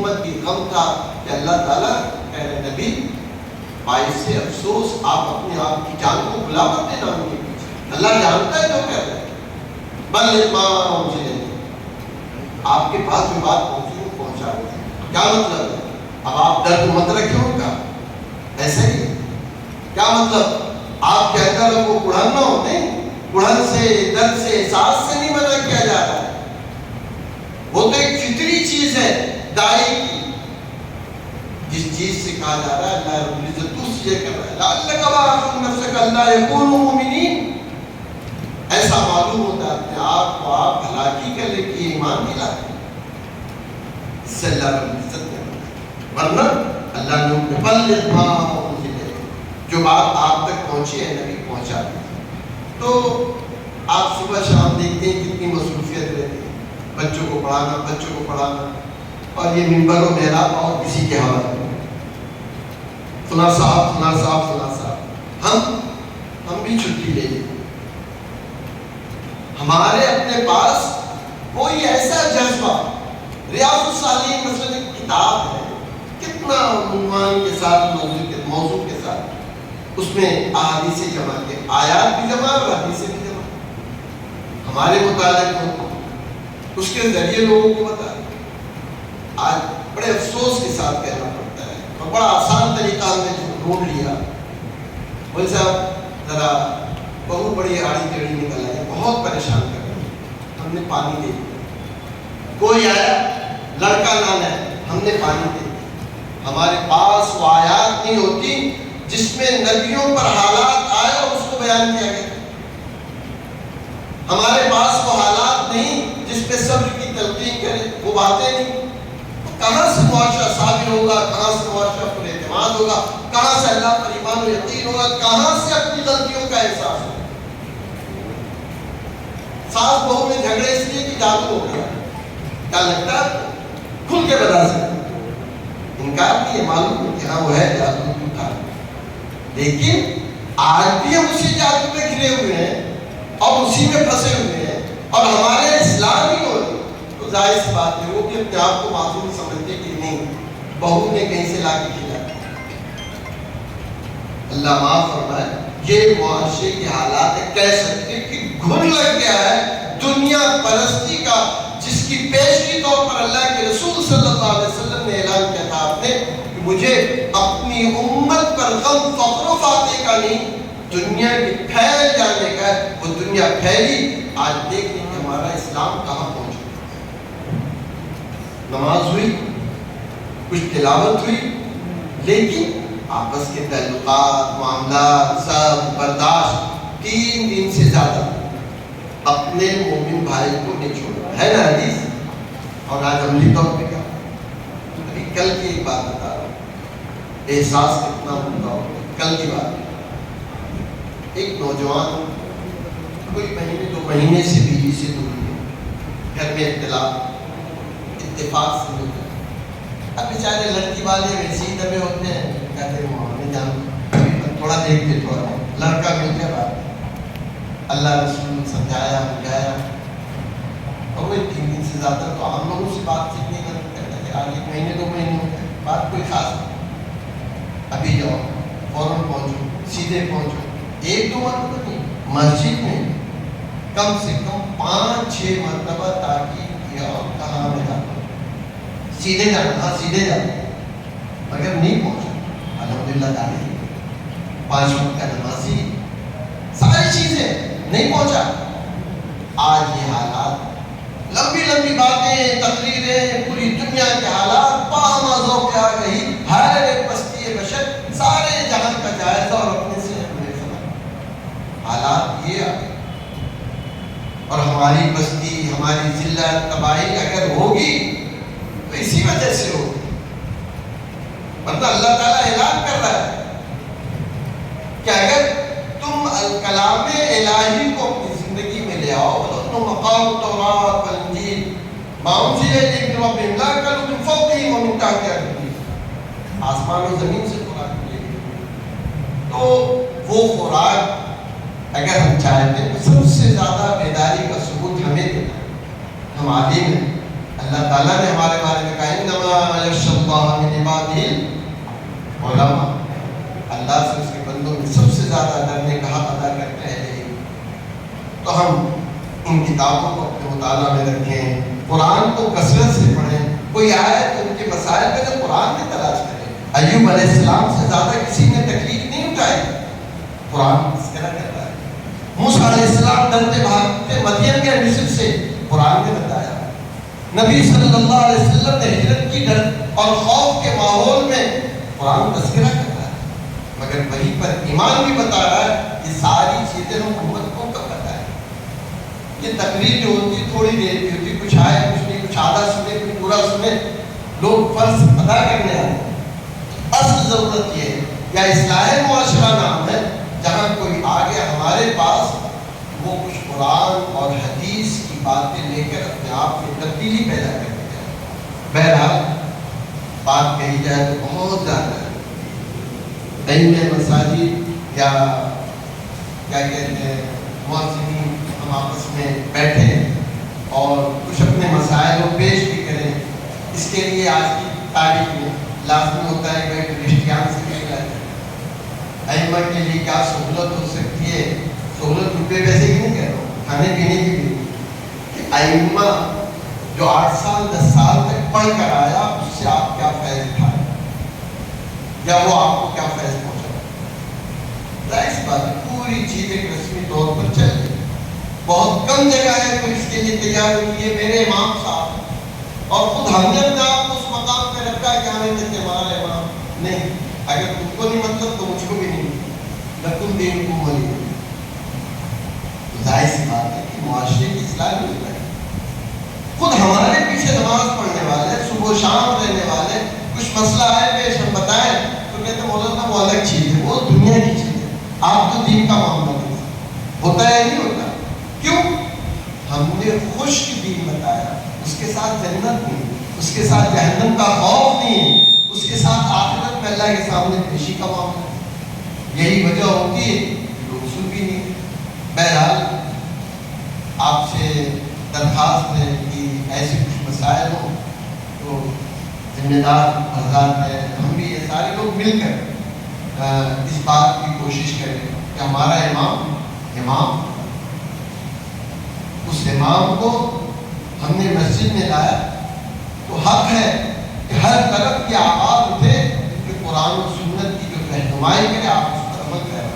امت کی غم تھا کہ اللہ تعالیٰ کہہ رہے نبی باعث سے افسوس آپ اپنے آپ کی جان کو بلا مت دینا ان کے پیچھے، اللہ جانتا ہے جو کہہ رہے ہیں، بل مجھے آپ کے پاس جو بات پہنچی پہنچا دیں۔ کیا مطلب ہے؟ اب آپ درد مت رکھیں ان کا، ایسا ہی کیا مطلب آپ کے اندر وہ کڑھن نہ ہو؟ نہیں، کڑھن سے درد سے احساس سے نہیں منع کیا جا رہا ہے، وہ تو ایک فطری چیز ہے دائی کی، جس چیز سے کہا جا رہا ہے اللہ رب العزت تو یہ کر رہا ہے لعلک باخع نفسک اللہ یکونوا مؤمنین، ایسا معلوم ہوتا ہے اپنے آپ کو آپ ہلاکی کر لے کے ایمان نہیں لاتے، اس سے اللہ رب العزت نے ورنہ اللہ نے بلغ ما انزل الیک، جو بات آپ تک پہنچی ہے نبی پہنچا دی۔ تو آپ صبح شام دیکھتے ہیں کتنی مصروفیت رہتی ہے، بچوں کو پڑھانا اور یہ ممبر و محراب اور کسی کے حوالے فلاں صاحب ہم بھی چھٹی لے لیں، ہمارے اپنے پاس کوئی ایسا جذبہ، ریاض الصالحین مثلا ایک کتاب ہے، کتنا عنوان کے ساتھ موضوع کے ساتھ اس میں احادیث جمع کے، آیات بھی جمع اور حدیثیں بھی جمع، ہمارے متعلق ہوتا اس کے ذریعے لوگوں کو بتا۔ آج بڑے افسوس کے ساتھ کہنا پڑتا ہے اور بڑا آسان طریقہ ہم نے ڈھونڈ لیا، بھائی صاحب ذرا بہت بڑی آڑی ٹیڑھی نکل آئی، بہت پریشان کر رہے ہیں، ہم نے پانی دے دیا، کوئی آیا لڑکا لانا ہے، ہم نے پانی دے دیا، ہمارے پاس وہ آیات نہیں ہوتی جس میں نبیوں پر حالات آئے اور اس کو بیان کیا گیا، ہمارے پاس وہ حالات نہیں جس پہ صبر کی تلقین کرے، وہ باتیں نہیں، کہاں سے معاشرہ صابر ہوگا، کہاں سے معاشرہ پر اعتماد ہوگا، کہاں سے اللہ پر ایمان و یقین ہوگا، کہاں سے اپنی غلطیوں کا احساس ہوگا۔ ساس بہو میں جھگڑے اس لیے کہ جادو ہو گیا، کیا لگتا ہے کھل کے بتا سکتے، انکار نہیں ہے، معلوم ہے کہ ہاں وہ ہے جادو تھا، لیکن آج بھی ہم اسی جادو پہ گھرے ہوئے ہیں اور اسی میں پھنسے ہوئے ہیں اور ہمارے اسلام ہی ہو رہی، تو ظاہر سی بات ہے وہ بھی اپنے آپ کو معصوم سمجھتے کہ نہیں بہو نے کہیں سے لا کے کھلایا۔ اللہ معاف فرمائے، یہ معاشرے کے حالات کہہ سکتے کہ گھن لگ گیا ہے دنیا پرستی کا، جس کی پیشگی طور پر اللہ کے رسول صلی اللہ علیہ وسلم نے اعلان کیا تھا آپ نے کہ مجھے اپنی امت پر غم فقر و فاقے کا نہیں، دنیا کے پھیل جانے کا ہے، وہ دنیا پھیلی، آج دیکھ لیں کہ ہمارا اسلام کہاں پہنچا، نماز ہوئی، کچھ تلاوت ہوئی، لیکن آپس کے تعلقات، معاملات، سب برداشت 3 دن سے زیادہ اپنے مومن بھائی کو نہیں چھوڑا ہے نا حدیث، اور آج عملی طور پہ کیا، ابھی کل کی ایک بات بتا رہا ہوں، احساس کتنا ہوتا ہو، کل کی بات، ایک نوجوان کوئی مہینے 2 مہینے سے بیوی سے دوری ہے، گھر میں اختلاف اتفاق سے ہوتا ہے، اب بیچارے لڑکی والے ویسے ہی دبے ہوتے ہیں، کہتے ہیں ہمیں جان تھوڑا دیکھتے تھوڑا لڑکا مل کے بات، اللہ رسول نے سمجھایا بجایا، اور وہ 3 دن سے زیادہ تو ہم لوگوں سے بات چیت نہیں کرتے کہ آج 1 مہینے 2 مہینے ہوتے ہیں، بات کوئی خاص نہیں، ابھی جاؤ فوراً پہنچو، سیدھے پہنچو، 1-2 مرتبہ نہیں، مسجد میں کم سے کم 5-6 مرتبہ تاکید کیا اور کہاں میں جاتا سیدھے جانا، ہاں سیدھے جانا، مگر نہیں پہنچا، الحمدللہ تعالی 5 وقت کا نمازی، ساری چیزیں نہیں پہنچا۔ آج یہ حالات، لمبی لمبی باتیں، تقریریں، پوری دنیا کے حالات، پامازوں پہ آ گئی، ہر ایک بستی بشر، سارے جہاں کا جائزہ اور اپنے سے اپنے خبر، حالات یہ آ گئے، اور ہماری بستی، ہماری ذلت تباہی اگر ہوگی تو اسی وجہ سے ہوگی، ورنہ اللہ تعالیٰ اعلان کر رہا ہے کہ اگر تم کلام الہی کو اپنی زندگی میں لے آؤ، وَلَتُنُ مَقَامُ التَّوْرَاةِ وَالْإِنجِيلِ مَا أُنزِلَ إِلَيْكُم مِّن رَّبِّكُمْ لَا يَأْكُلُ مِن فَوْقِهِمْ وَمِن تَحْتِ أَرْجُلِهِمْ، آسمان و زمین سے خوراک ملے گی، تو وہ خوراک اگر ہم چاہتے ہیں تو سب سے زیادہ بیداری کا ثبوت ہمیں دینا ہے، ہم عالم ہیں، اللہ تعالیٰ نے ہمارے بارے میں کہا اِنَّمَا علماء اللہ سے اس کے بندوں میں سب سے زیادہ ڈرنے کا حق ادا کرتے ہیں، تو ہم ان کتابوں کو اپنے مطالعہ میں رکھیں، قرآن کو کثرت سے پڑھیں، کوئی آئے تو ان کے مسائل پہ تو قرآن میں تلاش کریں۔ ایوب علیہ السلام سے زیادہ کسی نے تکلیف نہیں اٹھائی، قرآن تذکرہ کرتا ہے۔ موسیٰ علیہ السلام ڈرتے بھاگتے مدین کے مصر سے، قرآن نے بتایا۔ نبی صلی اللہ علیہ وسلم نے ہجرت کی ڈر اور خوف کے ماحول میں قرآن تذکرہ کرتا ہے، مگر وہیں پر ایمان بھی بتا رہا ہے۔ یہ ساری چیزیں ہم امت کو کب بتائیں؟ یہ تقریر جو ہوتی تھوڑی دیر کی ہوتی، کچھ آئے کچھ نہیں، کچھ آدھا سنے کچھ پورا سنے، لوگ فرض ادا کرنے آتے ہیں۔ اصل ضرورت یہ ہے، یا اصلاح معاشرہ نام ہے، جہاں کوئی آگے ہمارے پاس وہ کچھ قرآن اور حدیث کی باتیں لے کر اپنے آپ میں تبدیلی پیدا کرتے ہیں۔ بہرحال بات کہی جائے تو بہت زیادہ دین مساجد یا کیا کہتے ہیں مؤذنین ہم آپس میں بیٹھے اور کچھ اپنے مسائل کو پیش بھی کریں۔ اس کے لیے آج کی تاریخ میں لازمی ہوتا ہے کہ کرسچیان سے مل جائے۔ ائمہ کے لیے کیا سہولت ہو سکتی ہے؟ سہولت روپے پیسے کی نہیں کہہ رہا ہوں، کھانے پینے کی بھی، کہ ائمہ جو 8 سال 10 سال تک پڑھ کر آیا اس سے آپ کیا فیض اٹھائے یا وہ آپ کو کیا فیض پہنچا۔ ظاہر سی بات ہے پوری چیز ایک رسمی طور پر چل رہی ہے، بہت کم جگہ ہے تو اس کے لیے تیار ہوئی ہے میرے امام صاحب، اور خود ہم نے اپنے آپ کو اس مقام پہ رکھا کہ ہمیں کہتے ہمارا امام نہیں، اگر تم کو نہیں مطلب تو مجھ کو بھی نہیں، لکم دینکم ولی دین۔ ظاہر سی بات ہے کہ معاشرے کی اصلاح نہیں ہوتا ہے۔ خود ہمارے پیچھے نماز پڑھنے والے، صبح و شام رہنے والے، کچھ مسئلہ آئے پیش ہم بتائیں تو کہتے ہیں مولانا وہ الگ چیز ہے، وہ دنیا کی چیز ہے، آپ تو دین کا معاملہ نہیں ہوتا ہے، نہیں ہوتا۔ کیوں؟ ہم نے خشک دین بتایا، اس کے ساتھ جنت نہیں، اس کے ساتھ جہنم کا خوف نہیں، اس کے ساتھ آخرت میں اللہ کے سامنے پیشی کا معاملہ ہے۔ یہی وجہ ہوتی ہے لوگ سن بھی نہیں۔ بہرحال آپ سے درخواست ہے کہ ایسے کچھ مسائل ہوں تو ذمہ دار حضرات ہیں، ہم بھی یہ سارے لوگ مل کر اس بات کی کوشش کریں کہ ہمارا امام اس امام کو ہم نے مسجد میں لایا تو حق ہے کہ ہر طرف کی آواز اٹھے کہ قرآن و سنت کی جو رہنمائی کرے آپ اس پر عمل کریں،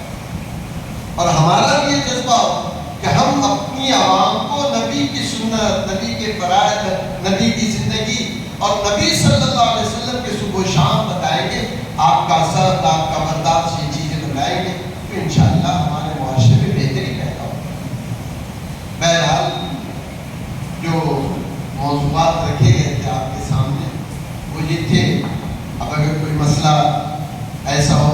اور ہمارا بھی یہ جذبہ ہو کہ ہم اپنی عوام کو نبی کی سنت، نبی کے فرائض، نبی کی زندگی اور نبی صلی اللہ علیہ وسلم کے صبح و شام بتائیں گے، آپ کا صبر، آپ کا برداشت، یہ چیزیں بتائیں گے تو انشاءاللہ ہمارے معاشرے میں بہتری پیدا ہوگی۔ بہرحال جو موضوعات رکھے گئے تھے آپ کے سامنے وہ یہ تھے، اب اگر کوئی مسئلہ ایسا ہو